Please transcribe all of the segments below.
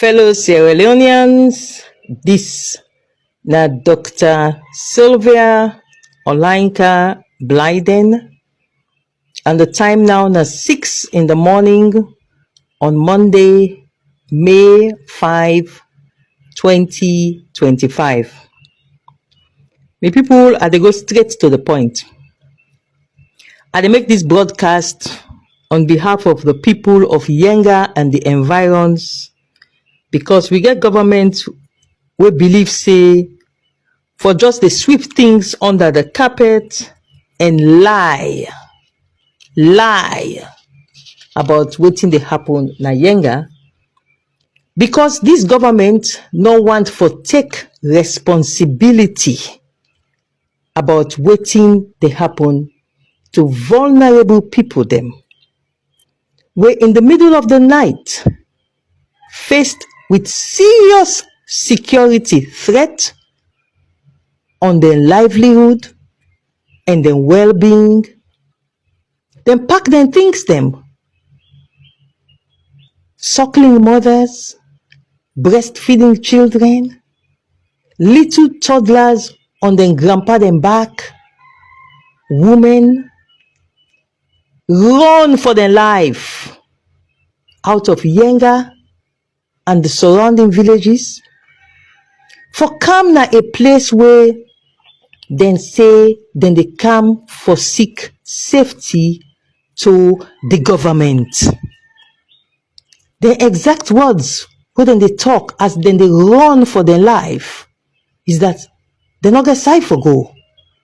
Fellow Sierra Leoneans, this na Dr. Sylvia Blyden, and the time now na 6 in the morning on Monday, May 5, 2025. My people, I dey go straight to the point. I dey make this broadcast on behalf of the people of Yenga and the environs, because we get government we believe say for just to sweep things under the carpet and lie about wetin dey happen na Yenga, because this government no want for take responsibility about wetin dey happen to vulnerable people them, wey in the middle of the night faced with serious security threat on their livelihood and their well-being. Then pack them things them. Suckling mothers, breastfeeding children, little toddlers on their grandpa them back, women run for their life out of Yenga and the surrounding villages. For come na a place where then say then they come for seek safety to the government. The exact words when then they talk as then they run for their life is that they not get side for go,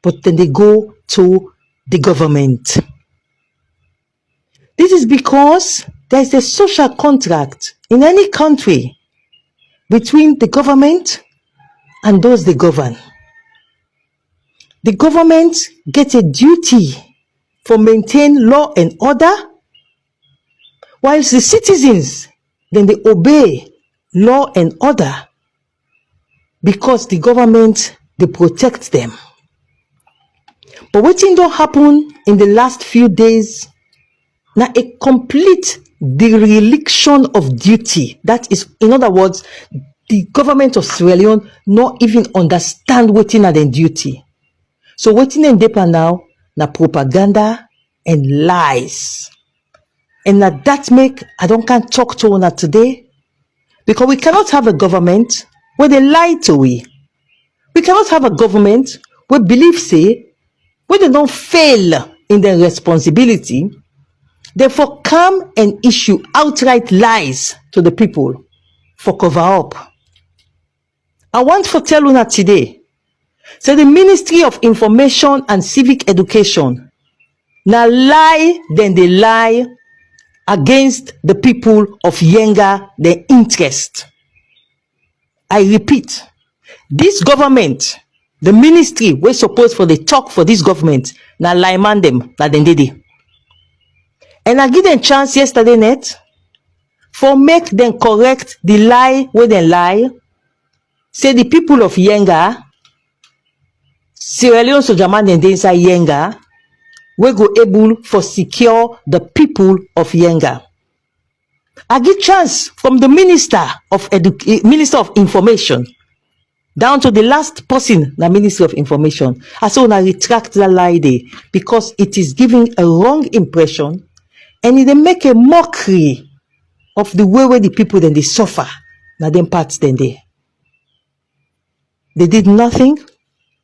but then they go to the government. This is because there is a social contract in any country between the government and those they govern. The government gets a duty for maintain law and order, whilst the citizens then they obey law and order because the government they protect them. But what thing don't happen in the last few days? Now a complete dereliction of duty. That is, in other words, the government of Sierra Leone not even understand wetin na their duty. So wetin dem dey now na propaganda and lies. And na that make I don't can talk to una today, because we cannot have a government where they lie to we. We cannot have a government where believe say when they don't fail in their responsibility, therefore come and issue outright lies to the people for cover up. I want to tell una today, so the Ministry of Information and Civic Education na lie then they lie against the people of Yenga, their interest. I repeat, this government, the ministry we supposed for the talk for this government, na lie man them na den dede. And I give them chance yesterday net for make them correct the lie where they lie. Say the people of Yenga, Sierra Leone soldier man and inside Yenga, we go able for secure the people of Yenga. I give chance from the Minister of Information down to the last person, the Ministry of Information. I say I retract that lie there because it is giving a wrong impression and it make a mockery of the way where the people then they suffer. Now them parts then they did nothing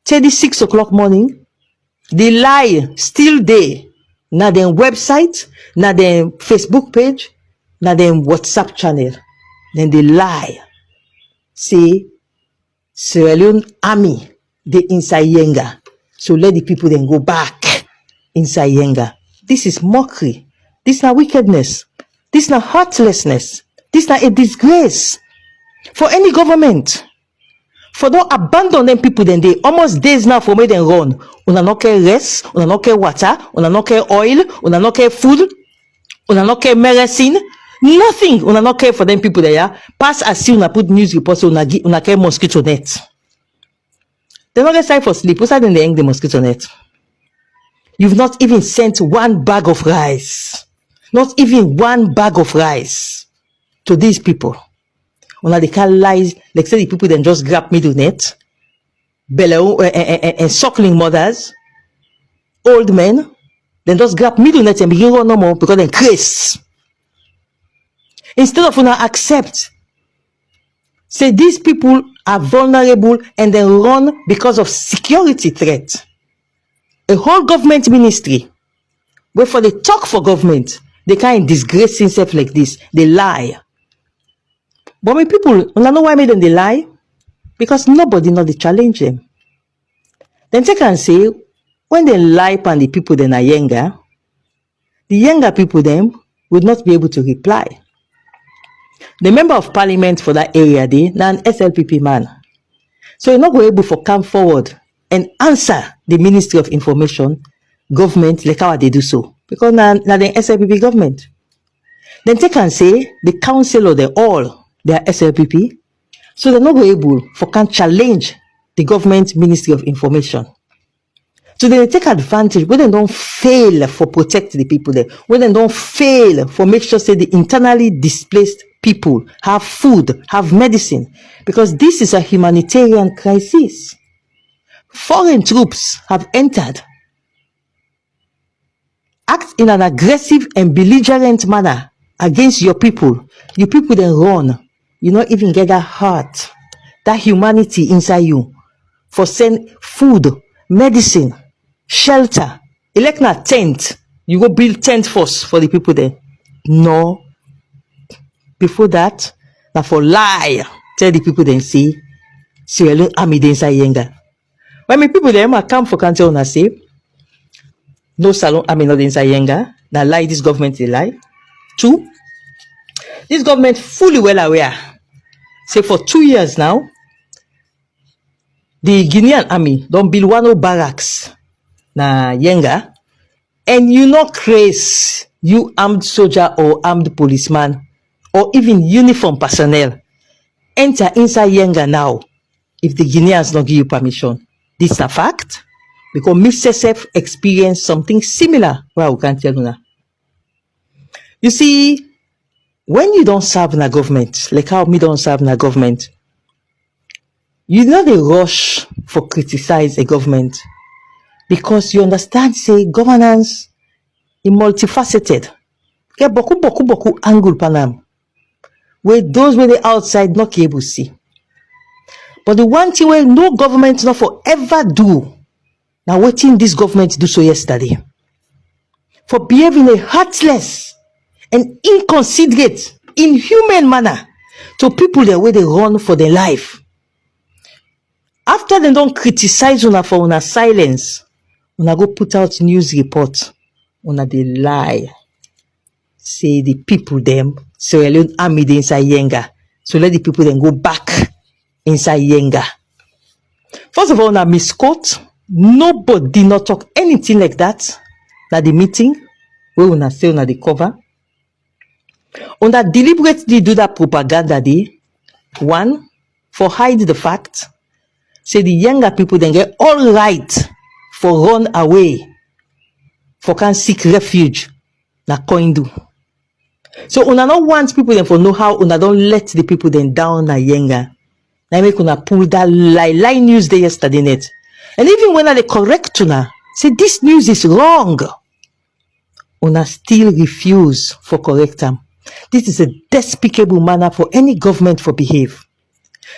till the 6 o'clock morning. The lie still there. Na them website, na them Facebook page, na them WhatsApp channel. Then they lie. Say Sierra Leone Army they inside Yenga. So let the people then go back inside Yenga. This is mockery. This is not wickedness. This is not heartlessness. This is not a disgrace for any government. For don't abandon them people then they almost days now for me them run. Una no care rest, una no care water, una no care oil, una no care food, una no care medicine, nothing. Una no care for them people there. Pass as soon una put news report so una care mosquito net. They not get time for sleep. What's that then they hang the mosquito net? You've not even sent one bag of rice. Not even one bag of rice to these people. Una they can't lie, like say the people then just grab middle net, and suckling mothers, old men, then just grab middle net and begin run no more because then craze. Instead of una accept, say these people are vulnerable and then run because of security threat. A whole government ministry, where for they talk for government, they can't disgrace themselves like this. They lie. But my people, you know why them they lie? Because nobody know they challenge them. Then they can say, when they lie upon the people then are Yenga, the Yenga people them would not be able to reply. The member of parliament for that area they now an SLPP man. So you're not going able to come forward and answer the Ministry of Information government like how they do so. Because now the SLPP government. Then they can say the council they all they are SLPP. So they're not able for can challenge the government Ministry of Information. So they take advantage when they don't fail for protect the people there. When they don't fail for make sure say the internally displaced people have food, have medicine. Because this is a humanitarian crisis. Foreign troops have entered, act in an aggressive and belligerent manner against your people. You people then run. You not even get that heart, that humanity inside you for send food, medicine, shelter. Elect na tent. You go build tent first for the people there. No. Before that, now for lie. Tell the people then say, Sierra Leone Army dey inside Yenga. When my people them come for country and say, no Salon Army not inside Yenga. Now lie, this government they lie. 2, this government fully well aware. Say for 2 years now, the Guinean Army don't build one barracks na Yenga, and you not craze, you armed soldier or armed policeman or even uniform personnel enter inside Yenga now if the Guineans not give you permission. This is a fact because Mr. experienced something similar. Well, we can't tell you now. You see, when you don't serve in a government, like how me don't serve in a government, you know the rush for criticize a government because you understand, say, governance is multifaceted. Get boku angle panam. Where those where the outside not able to see. But the one thing where no government not forever do, now waiting this government do so yesterday. For behaving a heartless and inconsiderate, inhuman manner to people there where they run for their life. After they don't criticize una for una silence, una go put out news report, una they lie. Say the people them, Sierra Leone Army dey inside Yenga. So let the people then go back inside Yenga. First of all, na misquote. Nobody not talk anything like that. Na the meeting where una say una the cover. Una deliberately do that propaganda day. 1, for hide the fact. Say the younger people then get all right for run away. For can seek refuge. Na coindu. So una not want people then for know how una don't let the people then down na Yenga. Now make una pull that lie news there yesterday net. And even when they correct una, say this news is wrong. Una still refuse for correct them. This is a despicable manner for any government for behave.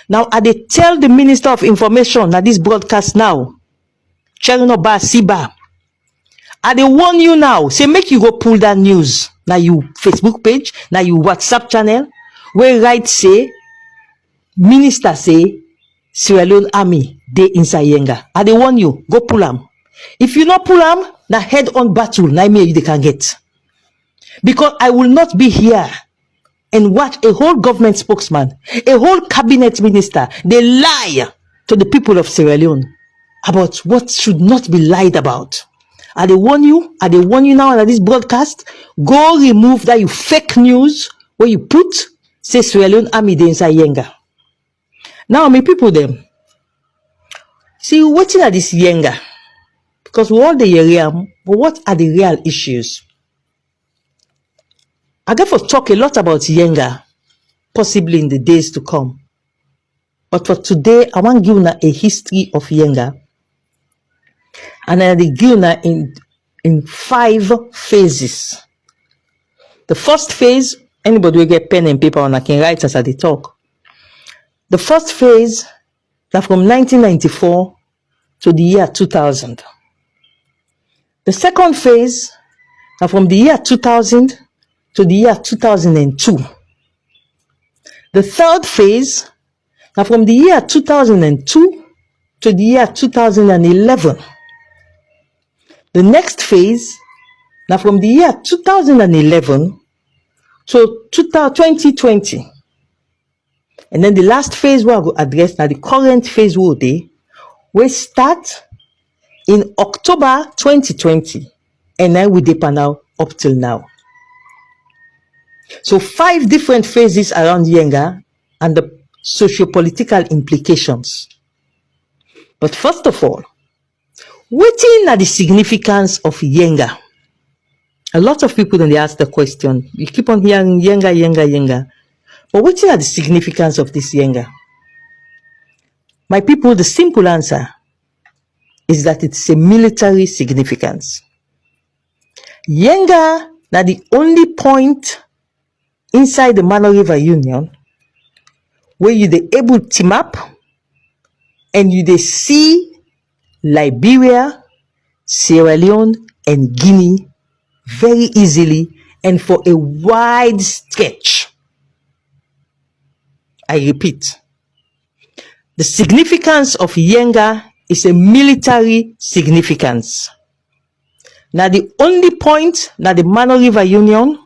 Now I they tell the Minister of Information that this broadcast now, Chernobyl Siba. I they warn you now, say make you go pull that news. Now you Facebook page, now you WhatsApp channel, where right say, Minister say, Sierra Leone Army, they inside Yenga. I they warn you, go pull them. If you not pull them, now head on battle, now me they can get. Because I will not be here and watch a whole government spokesman, a whole cabinet minister, they lie to the people of Sierra Leone about what should not be lied about. I they warn you now that this broadcast, go remove that you fake news where you put, say Sierra Leone Army they inside Yenga. Now, my people them, see, waiting at this Yenga, because we all the area, but what are the real issues? I got to talk a lot about Yenga, possibly in the days to come. But for today, I want to give you a history of Yenga. And I will give you in 5 phases. The first phase, anybody will get pen and paper and I can write as I talk. The first phase is from 1994 to the year 2000. The second phase is from the year 2000 to the year 2002. The third phase is from the year 2002 to the year 2011. The next phase is from the year 2011 to 2020. And then the last phase we will address now the current phase we start in October 2020 and then we deepen now up till now. So 5 different phases around Yenga and the socio-political implications. But first of all, what is the significance of Yenga? A lot of people when they ask the question, you keep on hearing Yenga, Yenga, Yenga. But what is the significance of this Yenga? My people, the simple answer is that it's a military significance. Yenga is the only point inside the Mano River Union where you dey able to team up and you dey see Liberia, Sierra Leone, and Guinea very easily and for a wide stretch. I repeat, the significance of Yenga is a military significance. Now the only point na the Mano River Union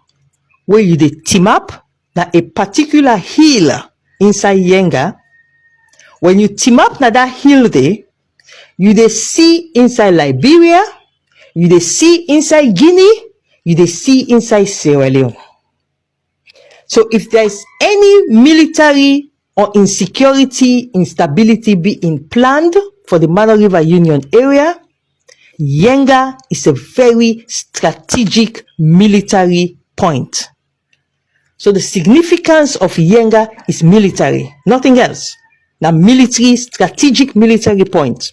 where you dey team up na a particular hill inside Yenga. When you team up na that hill there, you dey see inside Liberia, you dey see inside Guinea, you dey see inside Sierra Leone. So if there is any military or insecurity, instability being planned for the Mano River Union area, Yenga is a very strategic military point. So the significance of Yenga is military, nothing else. Now military, strategic military point.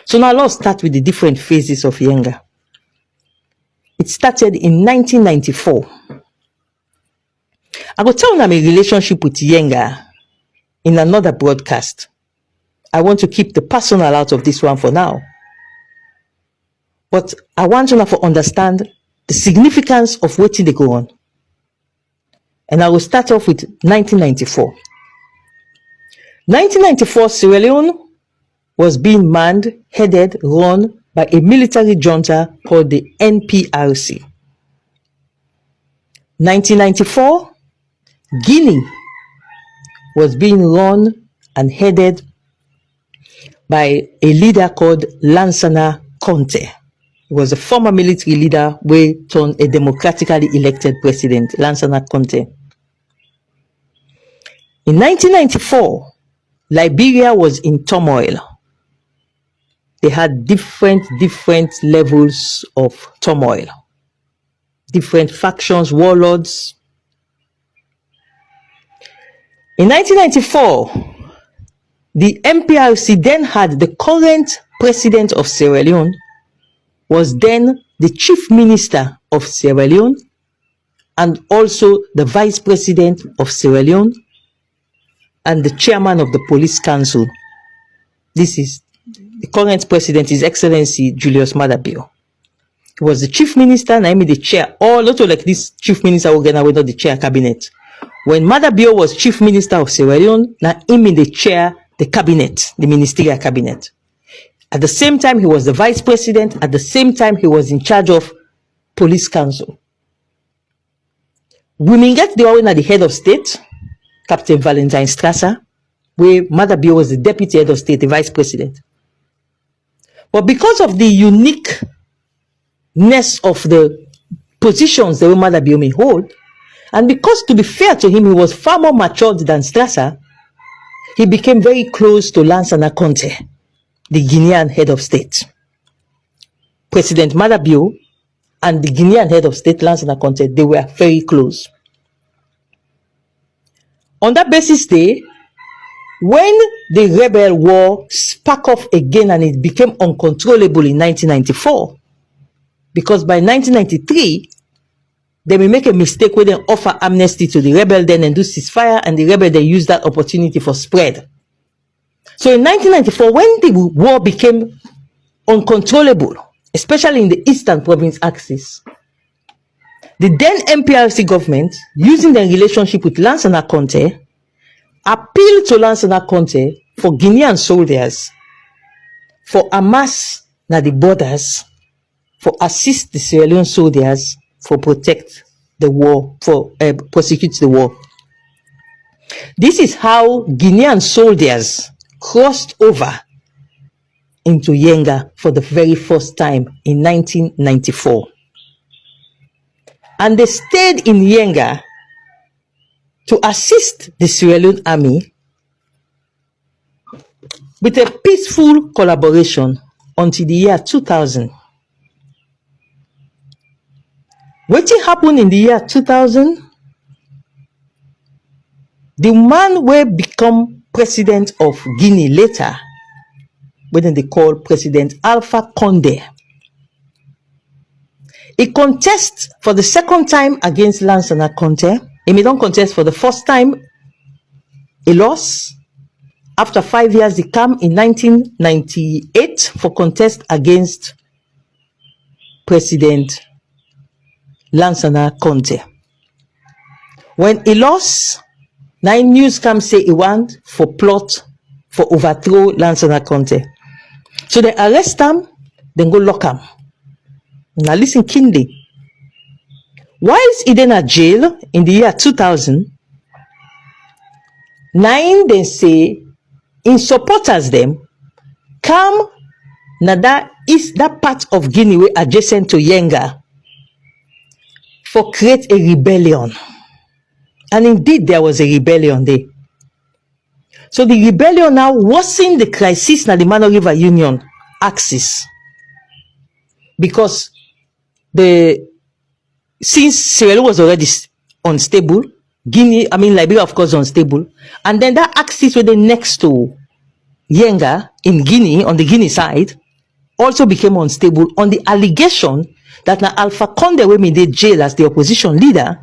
So now let's start with the different phases of Yenga. It started in 1994. I will tell you my relationship with Yenga in another broadcast. I want to keep the personal out of this one for now. But I want you to understand the significance of what they go on. And I will start off with 1994. 1994, Sierra Leone was being manned, headed, run by a military junta called the NPRC. 1994, Guinea was being run and headed by a leader called Lansana Conte. He was a former military leader who turned a democratically elected president, Lansana Conte. In 1994, Liberia was in turmoil. They had different levels of turmoil. Different factions, warlords. In 1994, the MPRC then had the current president of Sierra Leone, was then the chief minister of Sierra Leone, and also the vice president of Sierra Leone, and the chairman of the police council. This is the current president, His Excellency Julius Maada Bio. He was the chief minister, and I mean the chair. All not like this chief minister were not the chair cabinet. When Maada Bio was chief minister of Sierra Leone, now him in the chair, the cabinet, the ministerial cabinet. At the same time, he was the vice president. At the same time, he was in charge of police council. Women get the one at the head of state, Captain Valentine Strasser, where Maada Bio was the deputy head of state, the vice president. But because of the uniqueness of the positions that Maada Bio may hold, and because, to be fair to him, he was far more matured than Strasser, he became very close to Lansana Conte, the Guinean head of state. President Maada Bio and the Guinean head of state, Lansana Conte, they were very close. On that basis day, when the rebel war sparked off again and it became uncontrollable in 1994, because by 1993, they may make a mistake where they offer amnesty to the rebel then and do ceasefire, and the rebel they use that opportunity for spread. So in 1994, when the war became uncontrollable, especially in the Eastern Province axis, the then MPRC government, using their relationship with Lansana Conte, appealed to Lansana Conte for Guinean soldiers for amass na the borders, for assist the Sierra Leone soldiers for protect the war, for prosecute the war. This is how Guinean soldiers crossed over into Yenga for the very first time in 1994. And they stayed in Yenga to assist the Sierra Leone Army with a peaceful collaboration until the year 2000. What happened in the year 2000? The man will become president of Guinea later, when they call President Alpha Condé. He contests for the second time against Lansana Conte. He may not contest for the first time. He lost. After 5 years, he came in 1998 for contest against President Lansana Conte. When he lost, 9 news come say he want for plot for overthrow Lansana Conte. So they arrest him, then go lock him. Now listen keenly. Whilst he then at jail in the year 2000, 9 they say in supporters them come now that is that part of Guinea way adjacent to Yenga for create a rebellion. And indeed there was a rebellion there. So the rebellion now worsened the crisis na the Mano River Union axis, because since Sierra Leone was already unstable, Liberia of course unstable, and then that axis were next to Yenga in Guinea, on the Guinea side, also became unstable on the allegation that na Alpha Condé when they jail as the opposition leader,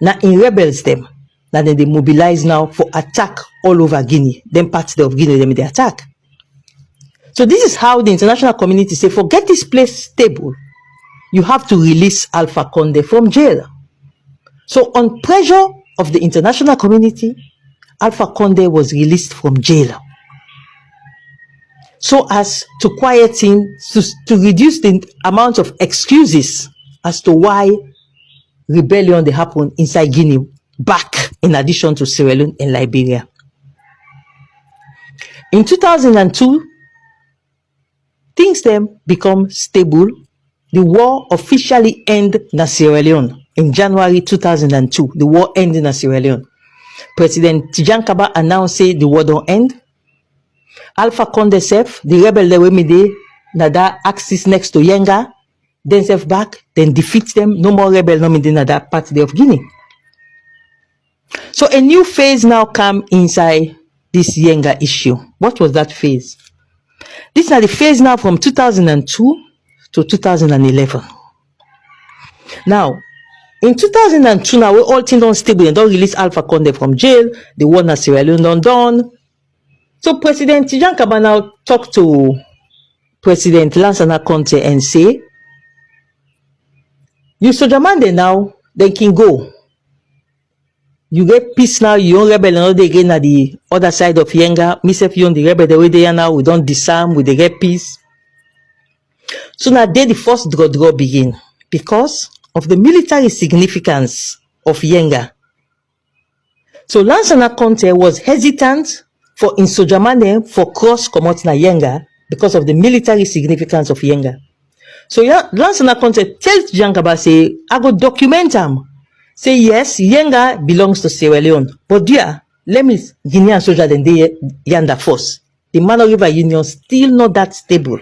na in rebels them, that they mobilize now for attack all over Guinea. Then parts of Guinea them they attack. So this is how the international community say, forget this place stable. You have to release Alpha Condé from jail. So on pressure of the international community, Alpha Condé was released from jail, so as to quiet him, to reduce the amount of excuses as to why rebellion they happen inside Guinea, back in addition to Sierra Leone and Liberia. In 2002, things then become stable. The war officially ended in Sierra Leone in January 2002. The war ended in Sierra Leone. President Tijankaba announced the war don't end. Alpha Condé self, the rebel they were made na that axis next to Yenga, then self back, then defeat them. No more rebel no made na that part of Guinea. So a new phase now come inside this Yenga issue. What was that phase? This is the phase now from 2002 to 2011. Now, in 2002, now we all things unstable and don't release Alpha Condé from jail. The war in Sierra Leone done. So President Tijankaba now talk to President Lansana Conte and say, you soldier man there now, then can go. You get peace now, you don't rebel another again at the other side of Yenga. Myself, you on the rebel the way they are now, we don't disarm, we they get peace. So now there the first draw begin, because of the military significance of Yenga. So Lansana Conte was hesitant for Insojamane for cross comot na Yenga because of the military significance of Yenga. So Lansana Conte tells Jankaba, say, I go document him. Say, yes, Yenga belongs to Sierra Leone, but dear, let me Guinean soldier then they yanda force. The Mano River Union still not that stable.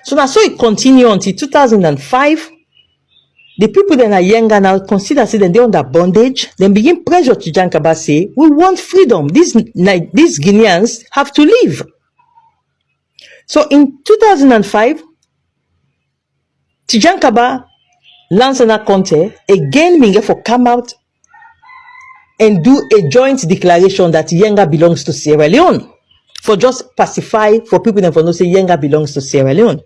So now, so it continued until 2005, the people that are Yenga now consider say they're under bondage. Then begin pressure to Jankaba say, we want freedom. These Guineans have to leave. So in 2005, Tijankaba, Lansana Conte, again Mingefo come out and do a joint declaration that Yenga belongs to Sierra Leone. For just pacify, for people that know say Yenga belongs to Sierra Leone.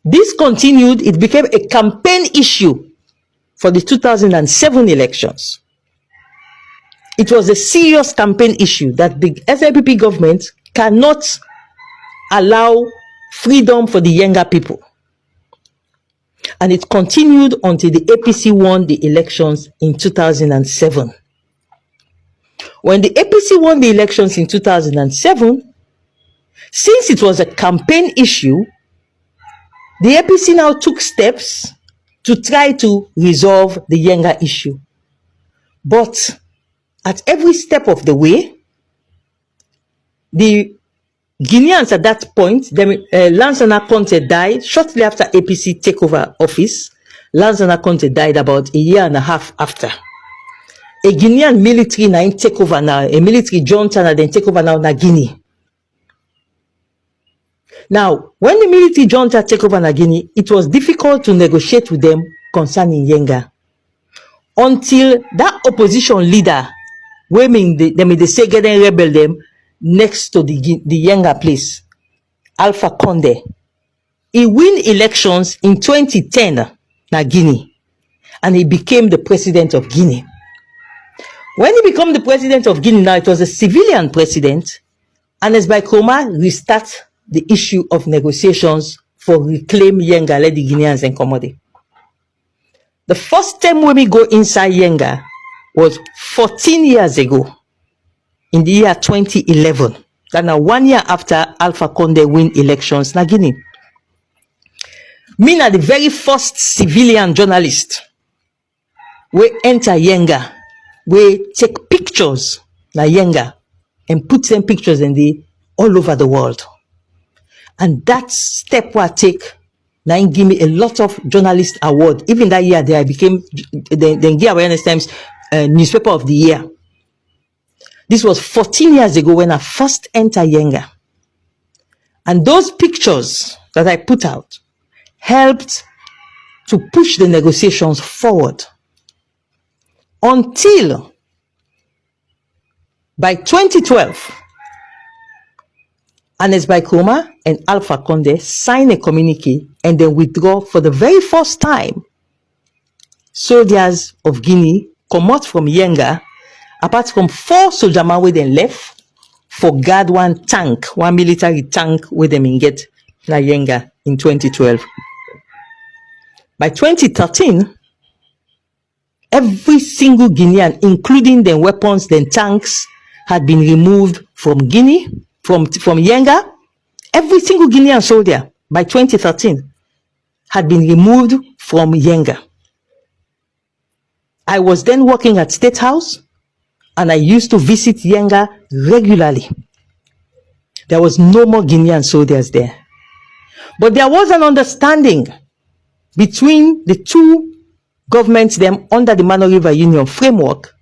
This continued, it became a campaign issue for the 2007 elections. It was a serious campaign issue that the SLPP government cannot allow freedom for the Yenga people. And it continued until the APC won the elections in 2007. When the APC won the elections in 2007, since it was a campaign issue, the APC now took steps to try to resolve the Yenga issue. But at every step of the way, the Guineans at that point, Lansana Conte died shortly after APC take over office. Lansana Conte died about a year and a half after. A Guinean military now take over now, a military junta now then take over now na Guinea. Now, when the military junta take over na Guinea, it was difficult to negotiate with them concerning Yenga. Until that opposition leader, they say getting rebel them next to the Yenga place, Alpha Condé. He win elections in 2010 na Guinea, and he became the president of Guinea. When he became the president of Guinea, now it was a civilian president, and as by Kroma restart the issue of negotiations for reclaim Yenga, let the Guineans accommodate. The first time when we go inside Yenga was 14 years ago, in the year 2011. That now 1 year after Alpha Condé win elections na Guinea. Me na the very first civilian journalist we enter Yenga, we take pictures na Yenga and put them pictures in the all over the world. And that step I take now give me a lot of journalist award. Even that year I became the Yenga Awareness Times newspaper of the year. This was 14 years ago when I first entered Yenga. And those pictures that I put out helped to push the negotiations forward. Until by 2012, Anes Kroma and Alpha Condé signed a communique and then withdraw for the very first time. Soldiers of Guinea come out from Yenga, apart from 4 soldiers where they left for guard one tank, one military tank where they in get na Yenga in 2012. By 2013, every single Guinean, including the weapons, the tanks, had been removed from Guinea, from Yenga. Every single Guinean soldier by 2013 had been removed from Yenga. I was then working at State House, and I used to visit Yenga regularly. There was no more Guinean soldiers there. But there was an understanding between the two governments them under the Mano River Union framework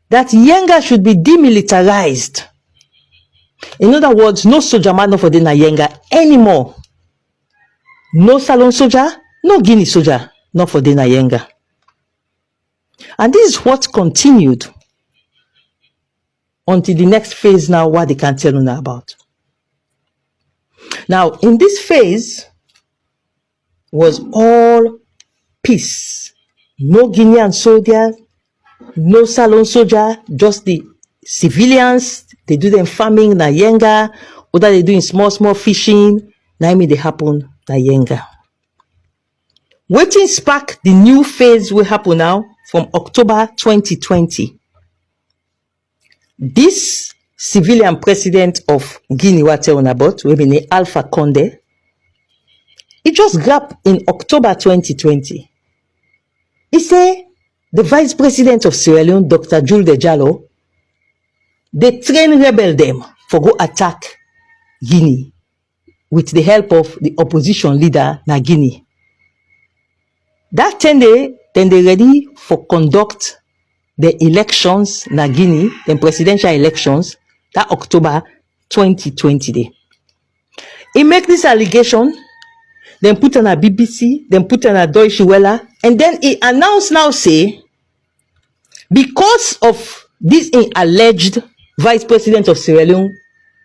that Yenga should be demilitarized. In other words, no soldier man for the Yenga anymore. No Salon soldier, no Guinea soldier, not for the Yenga. And this is what continued until the next phase now, what they can tell you now about. Now, in this phase was all peace. No Guinean soldiers, no Salon soldier, just the civilians. They do them farming na Yenga, other they doing small fishing. Now they happen na Yenga. Waiting spark the new phase will happen now from October 2020. This civilian president of Guinea, what on about, we mean Alpha Condé, he just grabbed in October 2020. He say the vice president of Sierra Leone, Dr. Jules de Jallo, they train rebel them for go attack Guinea with the help of the opposition leader na Guinea. That 10 day, then they ready for conduct the elections na Guinea, the presidential elections, that October 2020 day. He make this allegation, then put on a BBC, then put on a Deutsche Welle, and then he announced now say, because of this alleged vice president of Sierra Leone,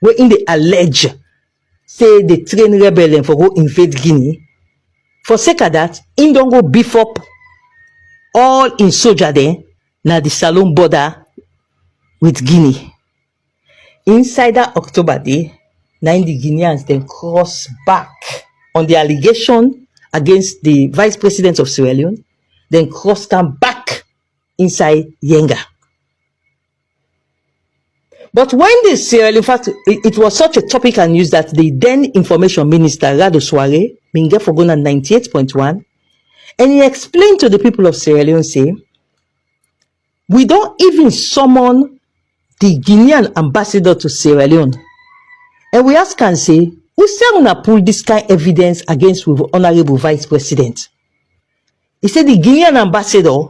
where in the allege, say they train rebel and for go invade Guinea, for sake of that, in don't go beef up all in soldier there, na the Salon border with Guinea. Inside that October day, now the Guineans then cross back on the allegation against the vice president of Sierra Leone, then cross them back inside Yenga. But when the Sierra Leone, in fact, it was such a topic and news that the then information minister, Rado Soare, Minge Fogona 98.1, and he explained to the people of Sierra Leone, say, we don't even summon the Guinean ambassador to Sierra Leone. And we ask and say, who say gonna pull this kind of evidence against with honorable vice president? He said the Guinean ambassador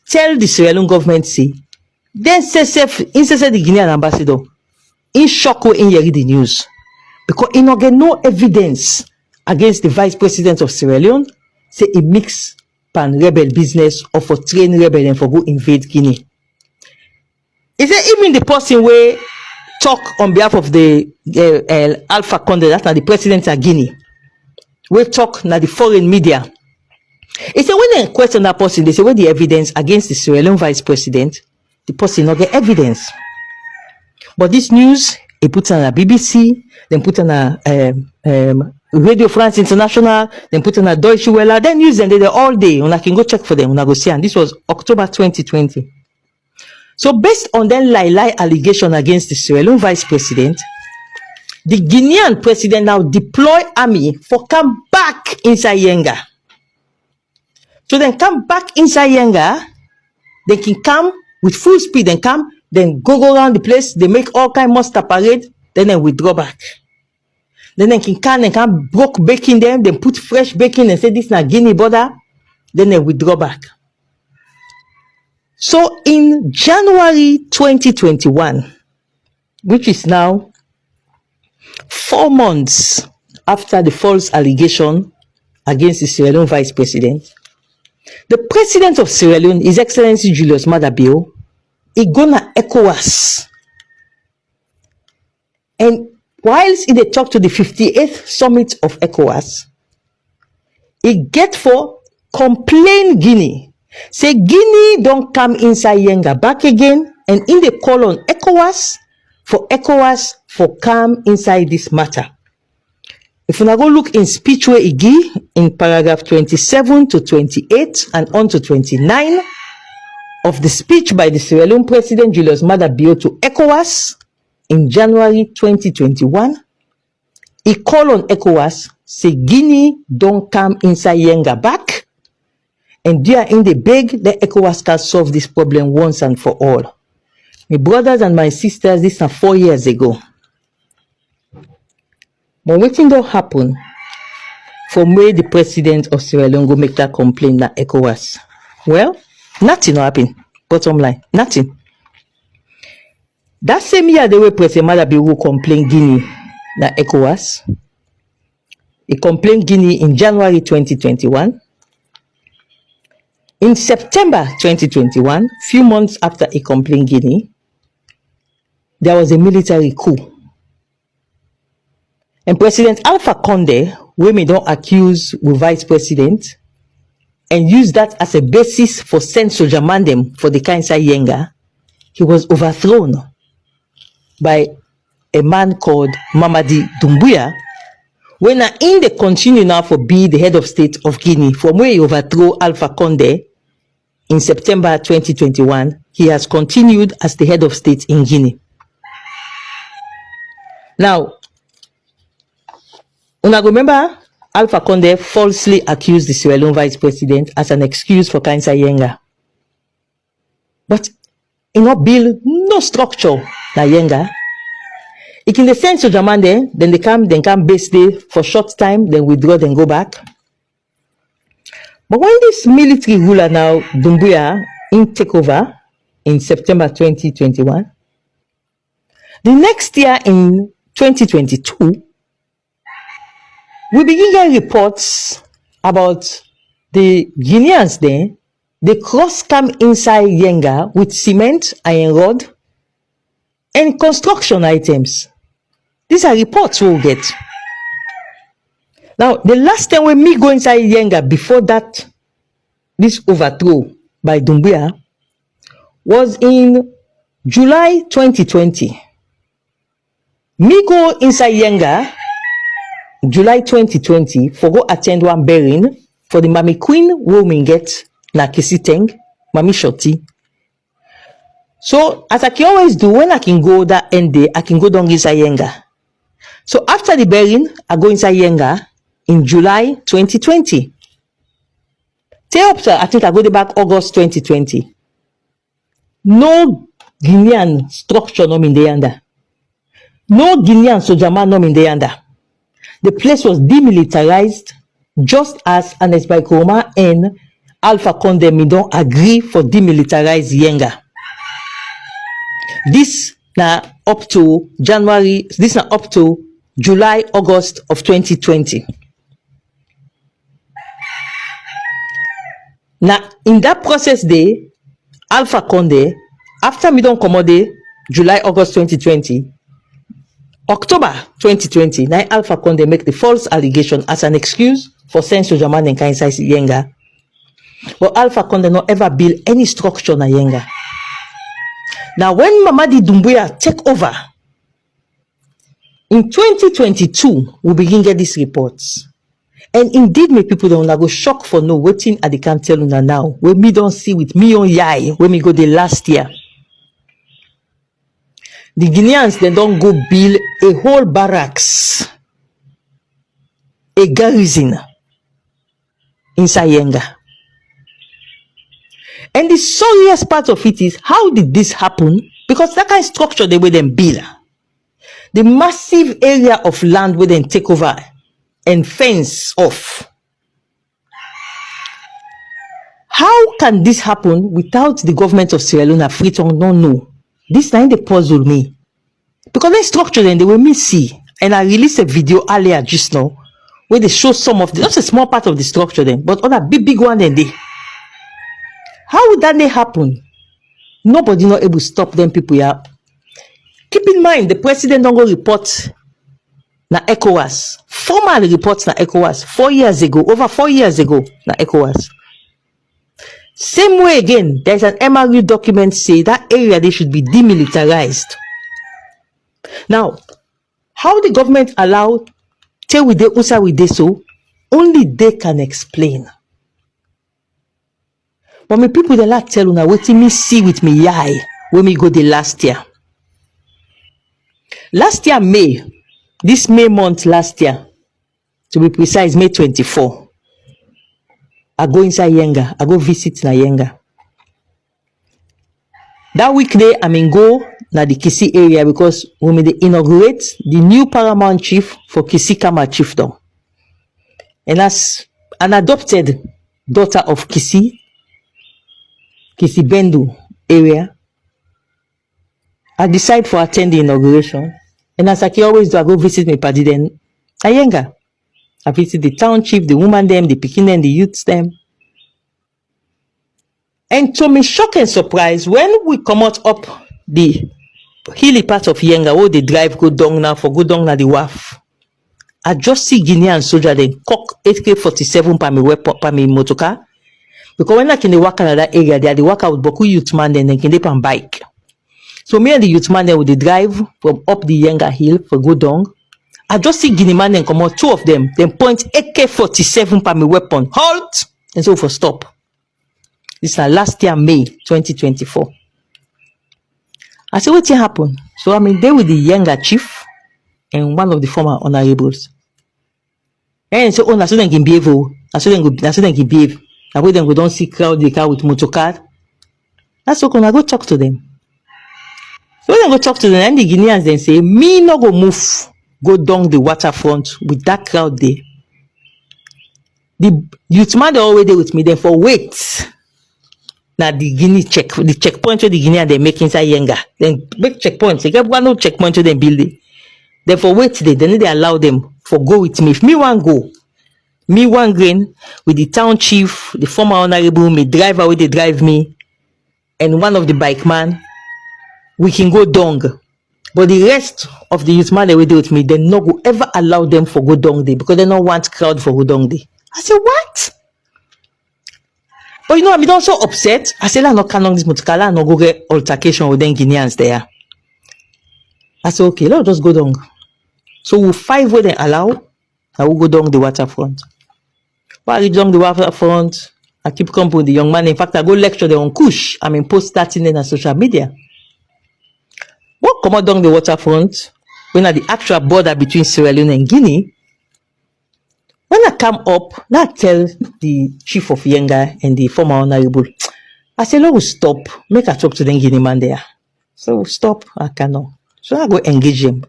tell the Sierra Leone government, say, then say the Guinean ambassador in shock in hear the news because he not get no evidence against the vice president of Sierra Leone, say he mix pan rebel business or for train rebel and for go invade Guinea. He said even the person where talk on behalf of the Alpha Condé, that's not the president of Guinea, we talk na the foreign media. He said when they question that person, they say where the evidence against the Sierra Leone vice president, the person not get evidence. But this news, he put on a BBC, then put on a Radio France International, then put on a Deutsche Welle, then use them they all day. And I can go check for them. I go see. And this was October 2020. So based on that lie allegation against the Sierra Leone vice president, the Guinean president now deploy army for come back inside Yenga. So then come back inside Yenga, they can come with full speed and come, then go around the place, they make all kind of monster parade, then they withdraw back. Then they can broke baking them, then put fresh baking and say this is not Guinea border, then they withdraw back. So in January 2021, which is now 4 months after the false allegation against the Sierra Leone vice president, the president of Sierra Leone, His Excellency Julius Maada Bio, he gonna ECOWAS. And whilst he talk to the 58th summit of ECOWAS, he get for complain Guinea. Say Guinea don't come inside Yenga back again, and in the call on ECOWAS for come inside this matter. If you now go look in speech where he give in paragraph 27 to 28 and on to 29 of the speech by the Sierra Leone President Julius Maada Bio to ECOWAS in January 2021, he called on ECOWAS, say Guinea don't come inside Yenga back, and they are in the beg that ECOWAS can solve this problem once and for all. My brothers and my sisters, this is 4 years ago. But what thing don't happen from where the president of Sierra Leone go make that complaint that ECOWAS? Well, nothing happen. Bottom line, nothing. That same year, the way President Maada Bio complained Guinea na ECOWAS. He complained Guinea in January 2021. In September 2021, few months after he complained Guinea, there was a military coup. And President Alpha Condé, we don't accuse the vice president, and use that as a basis for send soldier mandem for the Kainsa Yenga, he was overthrown by a man called Mamadi Doumbouya, when in the continue now for be the head of state of Guinea, from where he overthrew Alpha Condé in September 2021, he has continued as the head of state in Guinea. Now, when I remember, Alpha Condé falsely accused the Sierra Leone vice president as an excuse for Kainsa Yenga. But in no build no structure na Yenga. It in the sense of Jamande, then they come base day for short time, then withdraw, then go back. But when this military ruler now, Doumbouya, take over in September 2021, the next year in 2022, we begin getting reports about the Guineans there. They come inside Yenga with cement, iron rod, and construction items. These are reports we'll get. Now, the last time when me go inside Yenga before that, this overthrow by Doumbouya was in July 2020. Me go inside Yenga July 2020 for go attend one burying for the Mami Queen woman get na Kisiteng, Mami Shoti. So, as I can always do, when I can go that end day, I can go down inside Yenga. So, after the burying, I go inside Yenga in July 2020. I think I go back August 2020. No Guinean structure no in the under. No Guinean sojaman no in the under. The place was demilitarized just as Ernest Bai Koroma and Alpha Condé don't agree for demilitarize Yenga. This now up to January, this now up to July, August of 2020. Now, in that process day, Alpha Condé, after me don't commode July, August 2020, October 2020, now Alpha Condé make the false allegation as an excuse for sending sojaman and inside Yenga. But Alpha Condé not ever build any structure na Yenga. Now, when Mamadi Doumbouya take over, in 2022, we begin get these reports. And indeed, my people don't go shock for no waiting at the can tell you now. When me don't see with me on yai, when me go the last year. The Guineans, they don't go build a whole barracks, a garrison inside Yenga. And the sorriest part of it is, how did this happen? Because that kind of structure they will then build. The massive area of land will then take over and fence off. How can this happen without the government of Sierra Leone free to no. This time they puzzle me. Because they structure then they will me see. And I released a video earlier just now where they show some of the, just a small part of the structure then, but other big one then they. How would that happen? Nobody not able to stop them people here. Keep in mind, the president don't go report na ECOWAS. Formal reports na ECOWAS 4 years ago, over 4 years ago na ECOWAS. Same way again, there's an MRU document say that area they should be demilitarized. Now, how the government allow tell with the USA with this so only they can explain. But my people they like tell you now what me see with me eye when we go the last year. Last year May, this May month last year, to be precise, May 24. I go inside Yenga. I go visit na Yenga. That weekday, I mean go na the Kisi area because we may inaugurate the new paramount chief for Kisi Kama chiefdom. And as an adopted daughter of Kisi Bendu area, I decide for attend the inauguration. And as I can always do, I go visit my party then Yenga. I visit the town chief, the woman them, the pikin them, the youths them. And to me shock and surprise, when we come out up the hilly part of Yenga, where they drive go down now for go down na the wharf, I just see Guinean soldier then cock 8K47 per me weapon per me motorcar. Because when I can walk in that area, they are the work out with Boku youth man then can they on bike. So me and the youth man then would drive from up the Yenga hill for go down. I just see Guinea man then come out, two of them, then point AK-47 per me weapon. Halt! And so for stop. This is last year, May 2024. I said, what happened? So I'm there with the Yenga chief and one of the former honorables. And so, oh, so they can behave. So they can behave. I wait them go don't see crowd the car with motor car. That's okay. I go talk to them. So when I go talk to them, and the Guineans then say, me no go move, go down the waterfront with that crowd there. The youth man they already there with me, then for wait. Now the checkpoint where the Guinean they make inside Yenga. Then make checkpoints. They get one no checkpoint to them build it. Then for wait they then they allow them for go with me. If me one go, me one grain with the town chief, the former honorable, me driver where they drive me, and one of the bike man, we can go down. But the rest of the youth man they will do with me, they no go ever allow them for go down there because they don't want crowd for go down there. I said, what? But you know, I'm also upset. I said, I'm not canon this motorcar, I'm not go get altercation with them Guineans there. I said, okay, let's just go down. So we'll 5 where they allow, I will go down the waterfront. While I reach down the waterfront, I keep company with the young man. In fact, I go lecture them on Kush. I mean, post that in on social media. What come out down the waterfront, when at the actual border between Sierra Leone and Guinea, when I come up, now I tell the chief of Yenga and the former honorable, I say, Lord, stop, make a talk to the Guinea man there. So stop, I cannot. So I go engage him.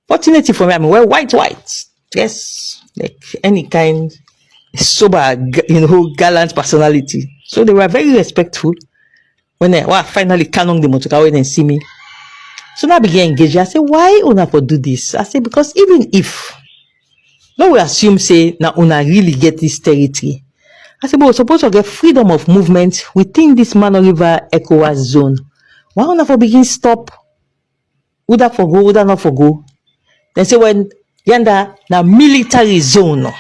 Fortunately for me, I mean, well, white, yes, like any kind, sober, gallant personality. So they were very respectful. When I finally canon the motor car, when they see me. So now I began engaging. I said, why una for do this? I said, because even if, now we assume, say, now una really get this territory. I said, but we're supposed to get freedom of movement within this Mano River ECOWAS zone. Why una for begin stop? Uda for go, uda not for go. Then say, when yanda, na military zone.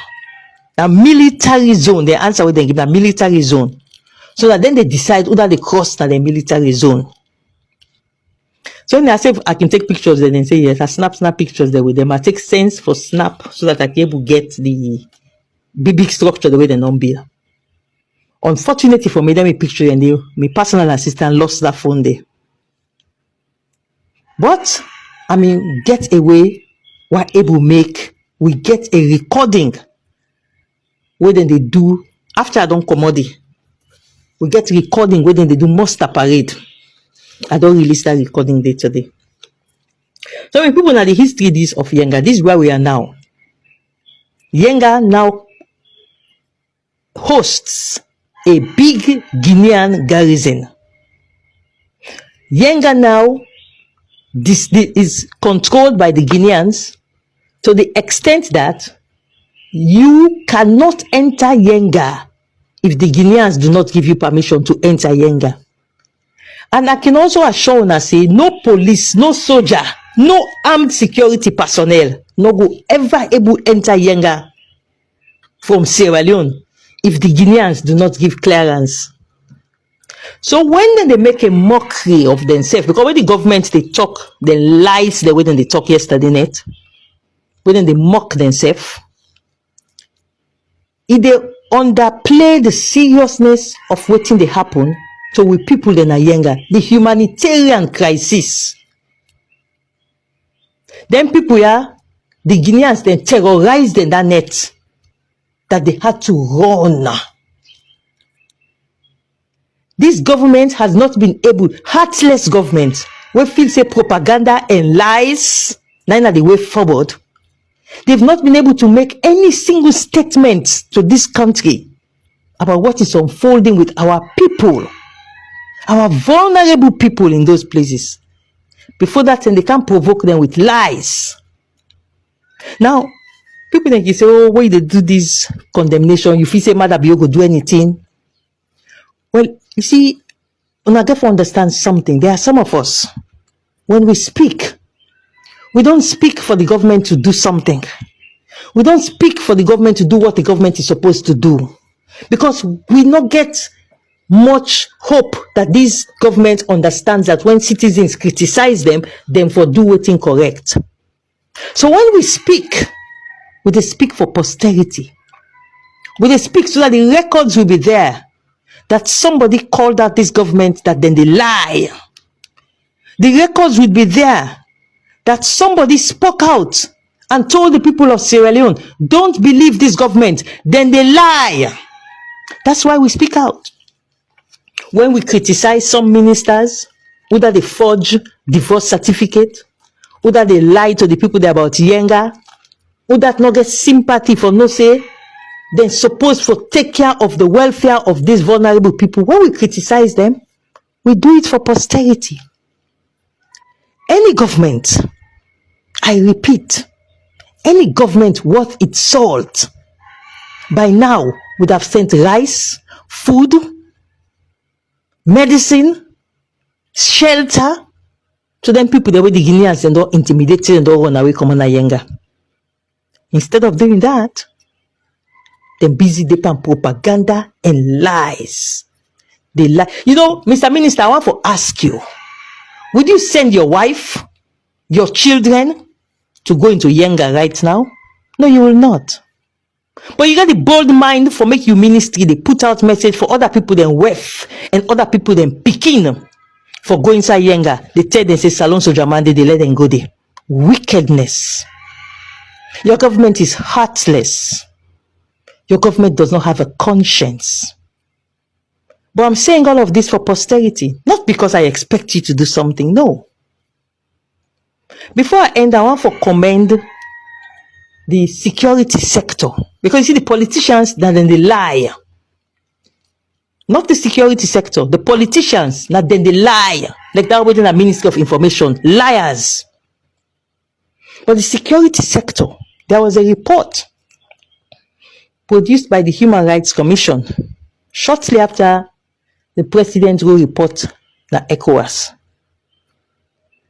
Na military zone. The answer what they give, na military zone. So that then they decide whether they cross to the military zone. So when I say I can take pictures, then they say yes, I snap pictures there with them. I take sense for snap so that I can able to get the big structure the way they don't build. Unfortunately for me, them a picture and my personal assistant lost that phone there. But I mean, get away, we're able to make, we get a recording where then they do after I don't commodity. We get recording where then they do muster parade. I don't release that recording day today. So when people know the history this of Yenga, this is where we are now. Yenga now hosts a big Guinean garrison. Yenga now this is controlled by the Guineans to the extent that you cannot enter Yenga if the Guineans do not give you permission to enter Yenga. And I can also assure you, say, no police, no soldier, no armed security personnel, no go ever able enter Yenga from Sierra Leone if the Guineans do not give clearance. So when they make a mockery of themselves, because when the government they talk, they lies the way they talk yesterday night, when they mock themselves, if they underplay the seriousness of what they happen. So with people in Yenga, the humanitarian crisis. Then people the Guineans then terrorized in that net that they had to run. This government has not been able, heartless government, we feel say propaganda and lies, neither the way forward. They've not been able to make any single statement to this country about what is unfolding with our people. Our vulnerable people in those places. Before that, and they can't provoke them with lies. Now, people think you say, oh, why they do this condemnation? You feel say Mother Biogo do anything. Well, you see, when I get to understand something, there are some of us, when we speak, we don't speak for the government to do something. We don't speak for the government to do what the government is supposed to do. Because we not get much hope that this government understands that when citizens criticize them for do what incorrect. So when we speak, we speak for posterity. We speak so that the records will be there that somebody called out this government that then they lie. The records will be there that somebody spoke out and told the people of Sierra Leone, don't believe this government, then they lie. That's why we speak out. When we criticize some ministers, whether they forge divorce certificate, whether they lie to the people there about Yenga, whether not get sympathy for no say, then supposed to take care of the welfare of these vulnerable people, when we criticize them, we do it for posterity. Any government, I repeat, any government worth its salt by now would have sent rice, food, medicine, shelter to them people the way the Guineans and don't intimidate and don't run away come on Yenga. Instead of doing that, they're busy deeping propaganda and lies. They lie. You know, Mr. Minister, I want to ask you, would you send your wife, your children to go into Yenga right now? No, you will not. But you got the bold mind for make you ministry. They put out message for other people than WEF and other people than Pekin for going inside Yenga. They tell them, say, Salon Sojamande, they let them go there. Wickedness. Your government is heartless. Your government does not have a conscience. But I'm saying all of this for posterity, not because I expect you to do something, no. Before I end, I want to commend the security sector. Because you see, the politicians, then they lie. Not the security sector, the politicians, then they lie. Like that within a Ministry of Information, liars. But the security sector, there was a report produced by the Human Rights Commission shortly after the president will report the ECOWAS.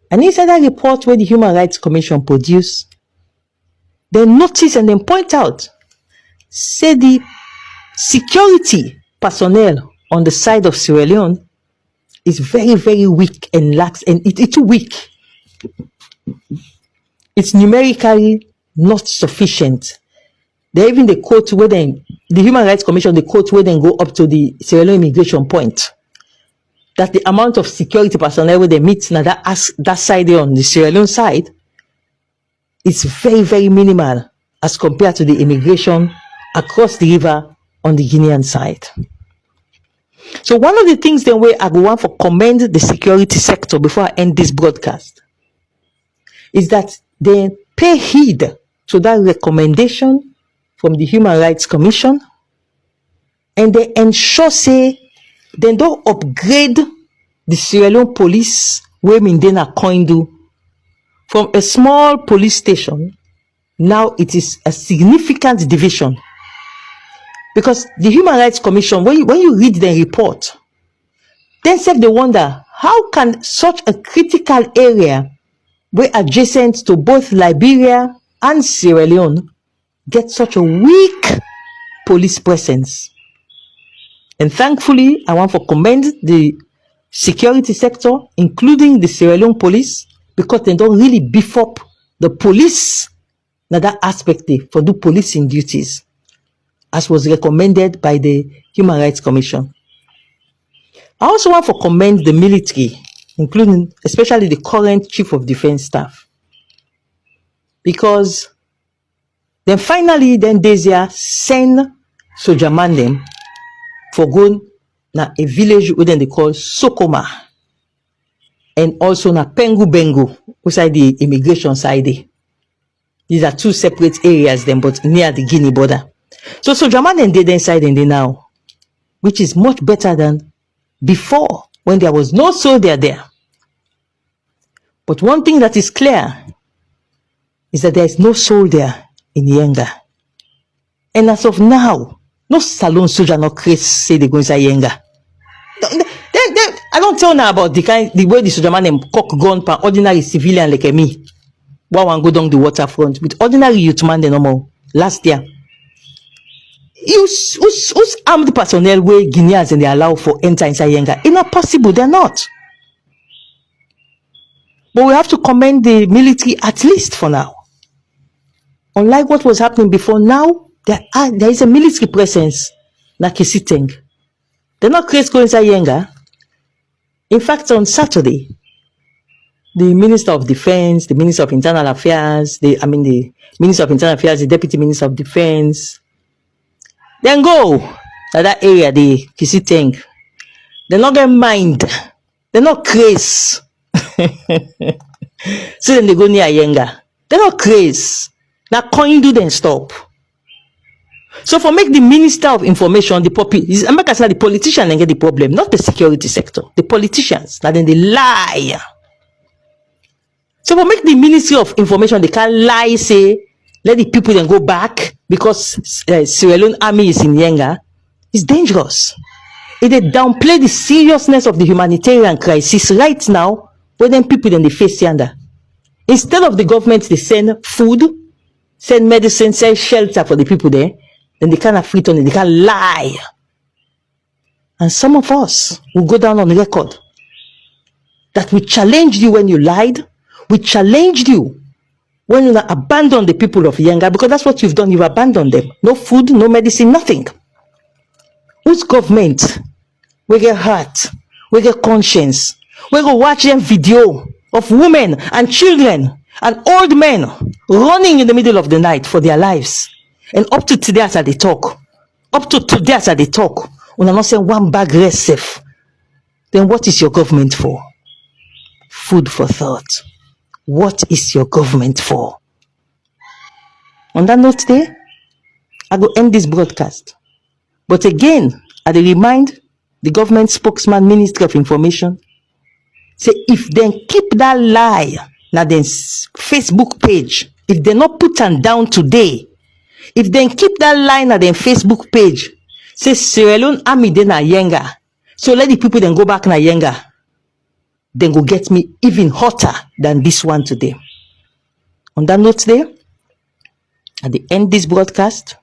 And inside that report where the Human Rights Commission produced, they notice and then point out, say the security personnel on the side of Sierra Leone is very, very weak and lax, and it's weak. It's numerically not sufficient. They even the quote where then the Human Rights Commission, the quote where then go up to the Sierra Leone immigration point, that the amount of security personnel where they meet now that side there on the Sierra Leone side is very, very minimal as compared to the immigration across the river on the Guinean side. So one of the things then where I want to commend the security sector before I end this broadcast is that they pay heed to that recommendation from the Human Rights Commission, and they ensure say they don't upgrade the Sierra Leone police where Mindena Koindu from a small police station. Now it is a significant division, because the Human Rights Commission, when you read the report, then they wonder how can such a critical area where adjacent to both Liberia and Sierra Leone get such a weak police presence. And thankfully, I want to commend the security sector, including the Sierra Leone police, because they don't really beef up the police now that aspect for do policing duties, as was recommended by the Human Rights Commission. I also want to commend the military, including especially the current Chief of Defense Staff, because then finally this year send soldier man them for going na a village where they call Sokoma, and also na Pengu Bengu, outside the immigration side. These are two separate areas then, but near the Guinea border. So soldier man them did inside and they now, which is much better than before when there was no soldier there. But one thing that is clear is that there is no soldier in Yenga. And as of now, no Salon soldier, no Chris say they go inside Yenga. I don't tell now about the way the soldier man them cock gun per ordinary civilian like me. One go down the waterfront with ordinary youth man the normal last year. Who's armed personnel where Guineans and they allow for enter inside Yenga? It's not possible, they're not. But we have to commend the military at least for now. Unlike what was happening before, now there is a military presence like Kisiteng. They're not crazy going inside Yenga. In fact, on Saturday, the Minister of Defense, the Minister of Internal Affairs, the Minister of Internal Affairs, the Deputy Minister of Defense, then go to that area, the Kisiteng. They're not going to mind. They're not crazy. So then they go near Yenga. They're not crazy. Now, coin do then stop. So for make the Minister of Information, the politician and get the problem, not the security sector. The politicians, that then they lie. So for make the Ministry of Information, they can't lie, say, let the people then go back because Sierra Leone Army is in Yenga. It's dangerous. It they downplay the seriousness of the humanitarian crisis right now, when then people then they face yonder. Instead of the government, they send food, send medicine, send shelter for the people there, then they can't afflict on it, they can't lie. And some of us will go down on record that we challenged you when you lied, we challenged you when you abandoned the people of Yenga, because that's what you've done, you've abandoned them. No food, no medicine, nothing. Whose government we get heart, we get conscience, we go watch them video of women and children and old men running in the middle of the night for their lives. And up to today as they talk, when I'm not saying one bag rest safe, then what is your government for? Food for thought. What is your government for? On that note there, I go end this broadcast. But again, I remind the government spokesman, Ministry of Information, say if they keep that lie now then Facebook page, if they not put them down today, if they keep that lie now then Facebook page, say Sierra Leone Army then na Yenga, so let the people then go back na Yenga, then go get me even hotter than this one today. On that note there, at the end this broadcast,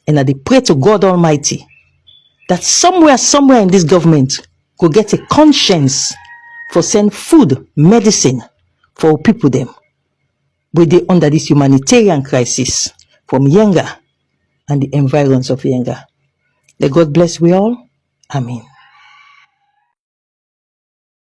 and I pray to God Almighty that somewhere in this government go get a conscience for send food, medicine for people them where they under this humanitarian crisis from Yenga and the environs of Yenga. Let God bless we all. Amen.